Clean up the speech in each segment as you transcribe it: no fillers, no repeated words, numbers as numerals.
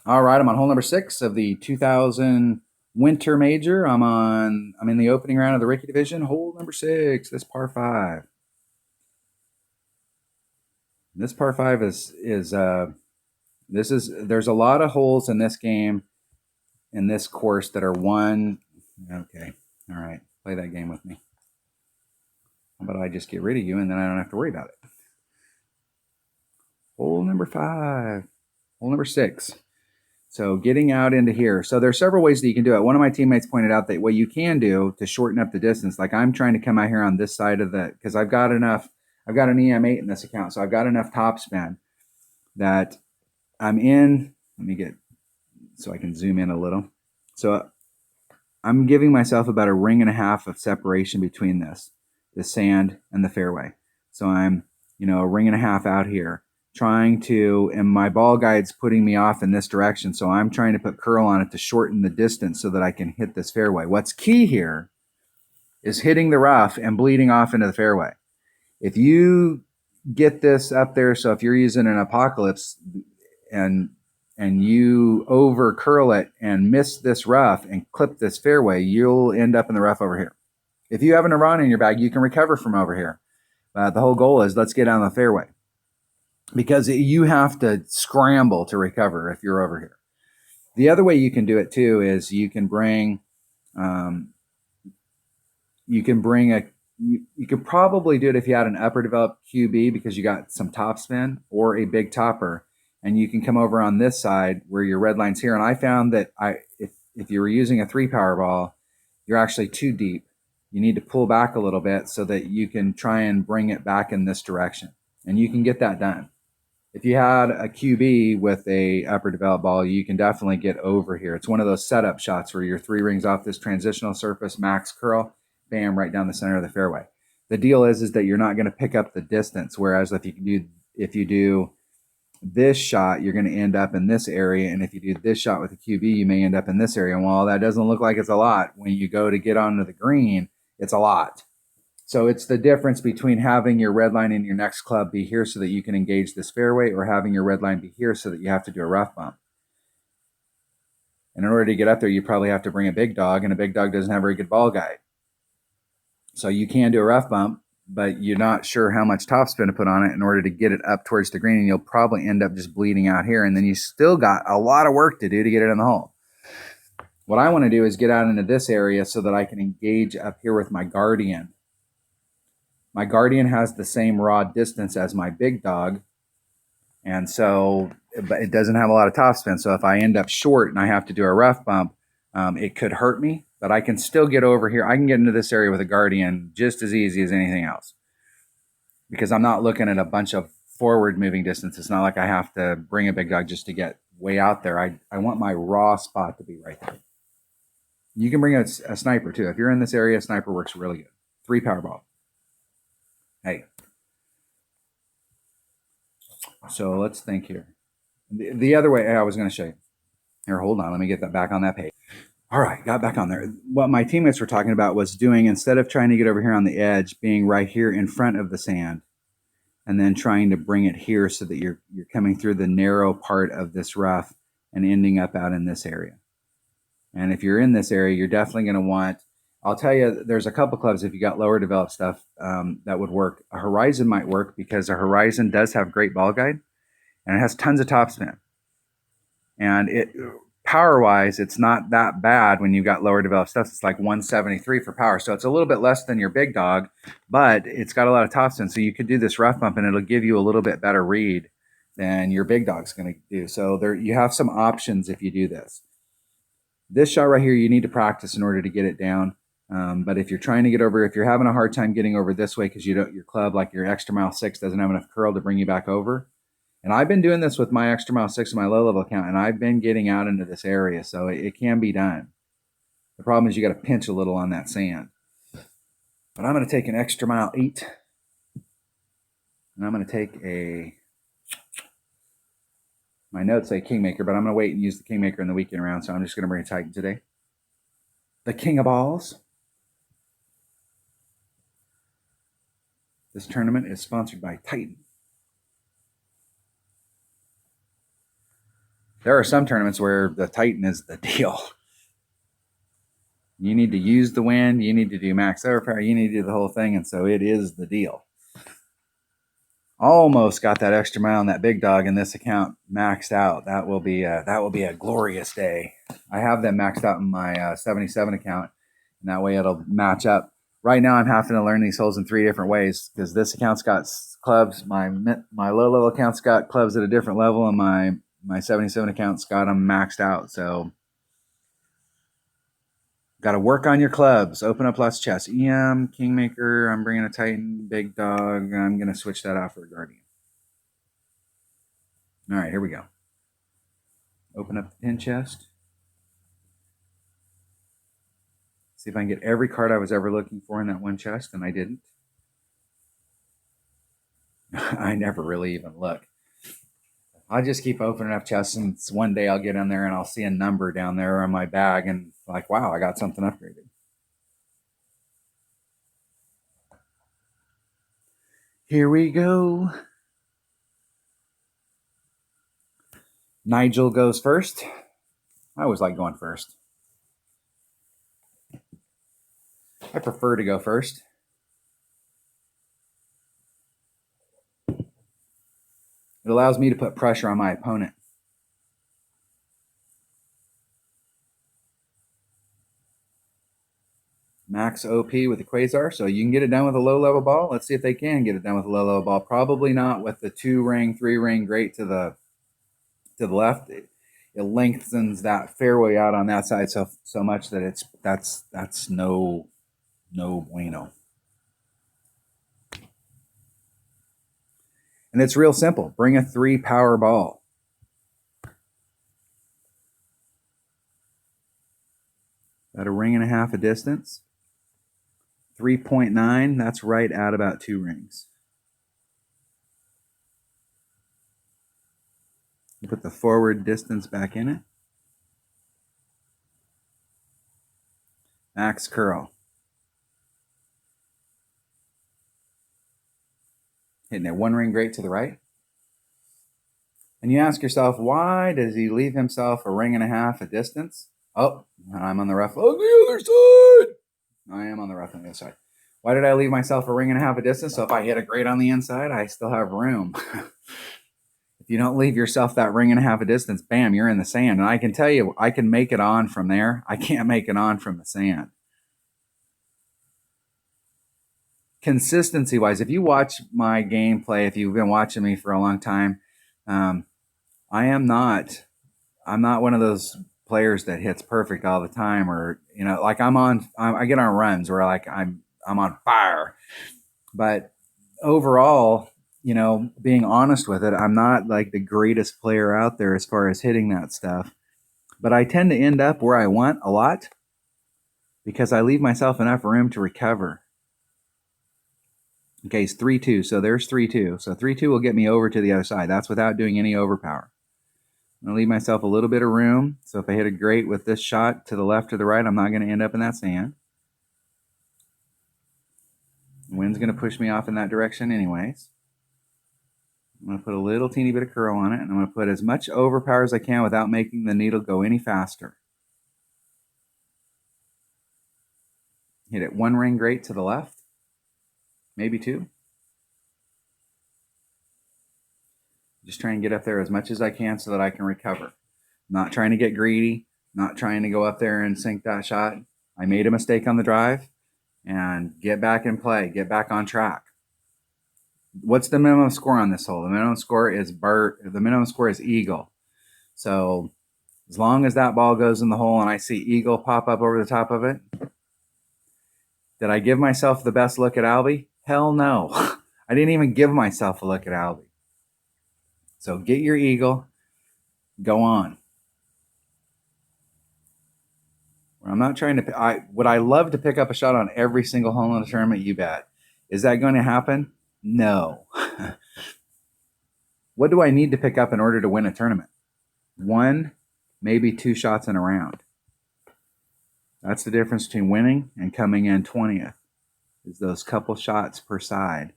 All right, I'm on hole number 6 of the 2000 Winter Major. I'm in the opening round of the Ricky Division. Hole number 6. This par 5. This par 5 there's a lot of holes in this game in this course that are one. Okay, all right, play that game with me. How about I just get rid of you and then I don't have to worry about it. Hole number 5. Hole number 6. So getting out into here. So there's several ways that you can do it. One of my teammates pointed out that what you can do to shorten up the distance, like I'm trying to come out here on this side of the, because I've got an EM8 in this account. So I've got enough topspin that I'm in, let me get, so I can zoom in a little. So I'm giving myself about a ring and a half of separation between the sand and the fairway. So I'm, a ring and a half out here trying to, and my ball guide's putting me off in this direction. So I'm trying to put curl on it to shorten the distance so that I can hit this fairway. What's key here is hitting the rough and bleeding off into the fairway. If you get this up there, so if you're using an Apocalypse and you over curl it and miss this rough and clip this fairway, you'll end up in the rough over here. If you have an Nirvana in your bag, you can recover from over here. The whole goal is let's get down the fairway, because you have to scramble to recover if you're over here. The other way you can do it too is you can could probably do it if you had an upper developed QB because you got some topspin or a big topper, and you can come over on this side where your red line's here. And I found that if you were using a 3-power ball, you're actually too deep. You need to pull back a little bit so that you can try and bring it back in this direction, and you can get that done. If you had a QB with a upper developed ball, you can definitely get over here. It's one of those setup shots where you're 3 rings off this transitional surface, max curl, bam, right down the center of the fairway. The deal is that you're not going to pick up the distance. Whereas if you do this shot, you're going to end up in this area. And if you do this shot with a QB, you may end up in this area. And while that doesn't look like it's a lot, when you go to get onto the green, it's a lot. So it's the difference between having your red line in your next club be here so that you can engage this fairway, or having your red line be here so that you have to do a rough bump. And in order to get up there, you probably have to bring a big dog, and a big dog doesn't have a very good ball guide. So you can do a rough bump, but you're not sure how much topspin to put on it in order to get it up towards the green, and you'll probably end up just bleeding out here, and then you still got a lot of work to do to get it in the hole. What I want to do is get out into this area so that I can engage up here with my Guardian. My Guardian has the same rod distance as my big dog, and so but it doesn't have a lot of topspin. So if I end up short and I have to do a rough bump, it could hurt me, but I can still get over here. I can get into this area with a Guardian just as easy as anything else, because I'm not looking at a bunch of forward moving distance. It's not like I have to bring a big dog just to get way out there. I want my raw spot to be right there. You can bring a sniper too. If you're in this area, sniper works really good. 3-power ball. Hey. So let's think here. The other way I was going to show you. Here, hold on. Let me get that back on that page. All right, got back on there. What my teammates were talking about was doing, instead of trying to get over here on the edge, being right here in front of the sand, and then trying to bring it here so that you're coming through the narrow part of this rough and ending up out in this area. And if you're in this area, you're definitely going to want, I'll tell you, there's a couple clubs, if you got lower developed stuff, that would work. A Horizon might work because a Horizon does have great ball guide, and it has tons of topspin. And it power-wise, it's not that bad when you've got lower developed stuff. It's like 173 for power. So it's a little bit less than your big dog, but it's got a lot of topspin. So you could do this rough bump, and it'll give you a little bit better read than your big dog's going to do. So there, you have some options if you do this. This shot right here, you need to practice in order to get it down. But if you're trying to get over, if you're having a hard time getting over this way because your club, like your Extra Mile 6, doesn't have enough curl to bring you back over. And I've been doing this with my Extra Mile 6 and my low level account, and I've been getting out into this area, so it can be done. The problem is you got to pinch a little on that sand. But I'm going to take an Extra Mile 8, and I'm going to take my notes say Kingmaker, but I'm going to wait and use the Kingmaker in the weekend round, so I'm just going to bring a Titan today. The King of Balls. This tournament is sponsored by Titan. There are some tournaments where the Titan is the deal. You need to use the wind, you need to do max overpower, you need to do the whole thing, and so it is the deal. Almost got that extra mile on that big dog in this account maxed out. That will be a glorious day. I have them maxed out in my 77 account, and that way it'll match up. Right now, I'm having to learn these holes in 3 different ways because this account's got clubs. My low level account's got clubs at a different level, and my 77 account's got them maxed out. So, got to work on your clubs. Open up lots of chests. EM, Kingmaker. I'm bringing a Titan, big dog. I'm going to switch that out for a Guardian. All right, here we go. Open up the tin chest. See if I can get every card I was ever looking for in that one chest, and I didn't. I never really even look. I'll just keep opening up chests, and one day I'll get in there and I'll see a number down there on my bag, and like, wow, I got something upgraded. Here we go. Nigel goes first. I always like going first. I prefer to go first. It allows me to put pressure on my opponent. Max OP with the Quasar, so you can get it done with a low-level ball. Let's see if they can get it done with a low-level ball. Probably not with the 2-ring, 3-ring great to the left. It lengthens that fairway out on that side so much that that's no bueno. And it's real simple. Bring a 3 power ball. About a ring and a half of distance. 3.9, that's right at about 2 rings. Put the forward distance back in it. Max curl. Hitting it 1 ring great to the right. And you ask yourself, why does he leave himself a ring and a half of distance? Oh, I'm on the rough on the other side. I am on the rough on the other side. Why did I leave myself a ring and a half of distance? So if I hit a great on the inside, I still have room. If you don't leave yourself that ring and a half of distance, bam, you're in the sand. And I can tell you, I can make it on from there. I can't make it on from the sand. Consistency-wise, if you watch my gameplay, if you've been watching me for a long time, I'm not one of those players that hits perfect all the time, or like I get on runs where like I'm on fire. But overall, being honest with it, I'm not like the greatest player out there as far as hitting that stuff. But I tend to end up where I want a lot because I leave myself enough room to recover. Okay, it's 3-2. So there's 3-2. So 3-2 will get me over to the other side. That's without doing any overpower. I'm going to leave myself a little bit of room. So if I hit a great with this shot to the left or the right, I'm not going to end up in that sand. The wind's going to push me off in that direction anyways. I'm going to put a little teeny bit of curl on it, and I'm going to put as much overpower as I can without making the needle go any faster. Hit it 1 ring great to the left, maybe 2. Just try and get up there as much as I can so that I can recover. I'm not trying to get greedy, not trying to go up there and sink that shot. I made a mistake on the drive, and get back in play, get back on track. What's the minimum score on this hole? The minimum score is eagle. So as long as that ball goes in the hole and I see eagle pop up over the top of it, did I give myself the best look at Albie? Hell no. I didn't even give myself a look at Albie. So get your eagle, go on. I'm not trying to. Would I love to pick up a shot on every single hole in the tournament? You bet. Is that going to happen? No. What do I need to pick up in order to win a tournament? 1, maybe 2 shots in a round. That's the difference between winning and coming in 20th, is those couple shots per side.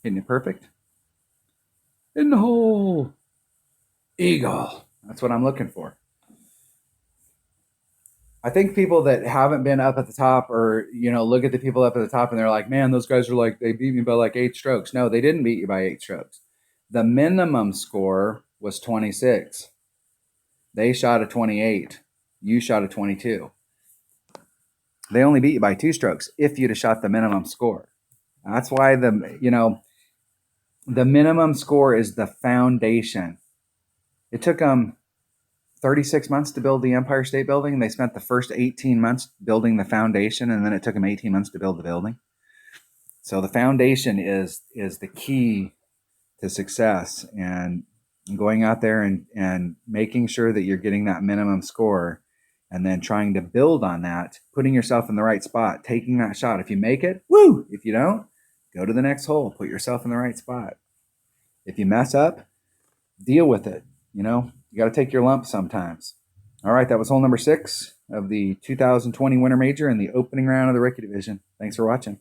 Hitting it perfect. In the hole. Eagle. That's what I'm looking for. I think people that haven't been up at the top, or look at the people up at the top and they're like, man, those guys are like, they beat me by like 8 strokes. No, they didn't beat you by 8 strokes. The minimum score was 26. They shot a 28. You shot a 22. They only beat you by 2 strokes if you'd have shot the minimum score. That's why the minimum score is the foundation. It took them 36 months to build the Empire State Building. They spent the first 18 months building the foundation, and then it took them 18 months to build the building. So the foundation is the key to success, and going out there and making sure that you're getting that minimum score, and then trying to build on that, putting yourself in the right spot, taking that shot. If you make it, woo! If you don't, go to the next hole, put yourself in the right spot. If you mess up, deal with it. You got to take your lumps sometimes. All right, that was hole number 6 of the 2020 Winter Major in the opening round of the Rookie Division. Thanks for watching.